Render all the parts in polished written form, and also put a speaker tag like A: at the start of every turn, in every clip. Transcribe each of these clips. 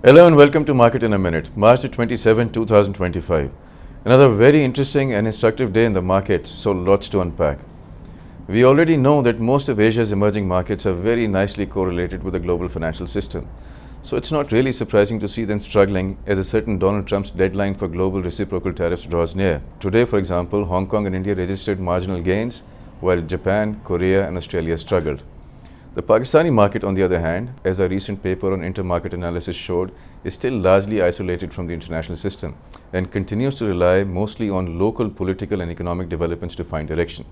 A: Hello and welcome to Market in a Minute, March 27, 2025. Another very interesting and instructive day in the market, so lots to unpack. We already know that most of Asia's emerging markets are very nicely correlated with the global financial system. So it's not really surprising to see them struggling as a certain Donald Trump's deadline for global reciprocal tariffs draws near. Today, for example, Hong Kong and India registered marginal gains, while Japan, Korea and Australia struggled. The Pakistani market, on the other hand, as a recent paper on intermarket analysis showed, is still largely isolated from the international system and continues to rely mostly on local political and economic developments to find direction.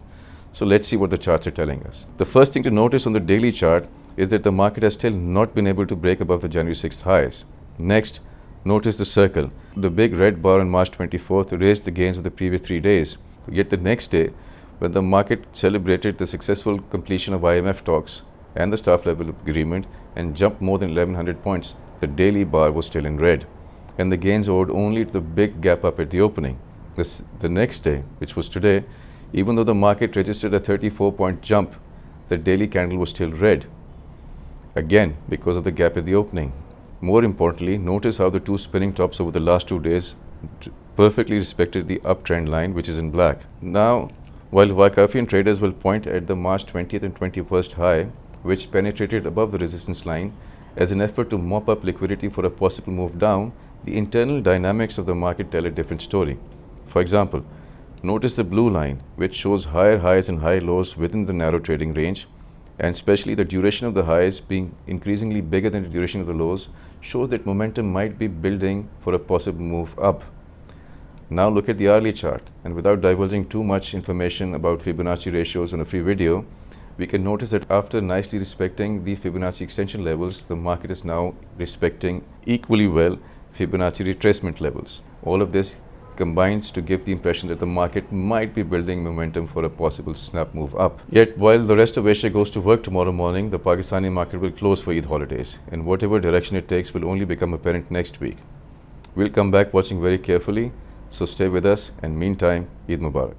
A: So let's see what the charts are telling us. The first thing to notice on the daily chart is that the market has still not been able to break above the January 6th highs. Next, notice the circle. The big red bar on March 24th erased the gains of the previous 3 days. Yet the next day, when the market celebrated the successful completion of IMF talks and the staff level agreement and jumped more than 1100 points, the daily bar was still in red, and the gains owed only to the big gap up at the opening. The next day, which was today, even though the market registered a 34-point jump, the daily candle was still red, again because of the gap at the opening. More importantly, notice how the two spinning tops over the last 2 days perfectly respected the uptrend line, which is in black. Now, while Wakafian traders will point at the March 20th and 21st high, which penetrated above the resistance line as an effort to mop up liquidity for a possible move down, the internal dynamics of the market tell a different story. For example, notice the blue line, which shows higher highs and high lows within the narrow trading range, and especially the duration of the highs being increasingly bigger than the duration of the lows, shows that momentum might be building for a possible move up. Now look at the hourly chart, and without divulging too much information about Fibonacci ratios on a free video, we can notice that after nicely respecting the Fibonacci extension levels, the market is now respecting equally well Fibonacci retracement levels. All of this combines to give the impression that the market might be building momentum for a possible snap move up. Yet, while the rest of Asia goes to work tomorrow morning, the Pakistani market will close for Eid holidays, and whatever direction it takes will only become apparent next week. We'll come back watching very carefully, so stay with us, and meantime, Eid Mubarak.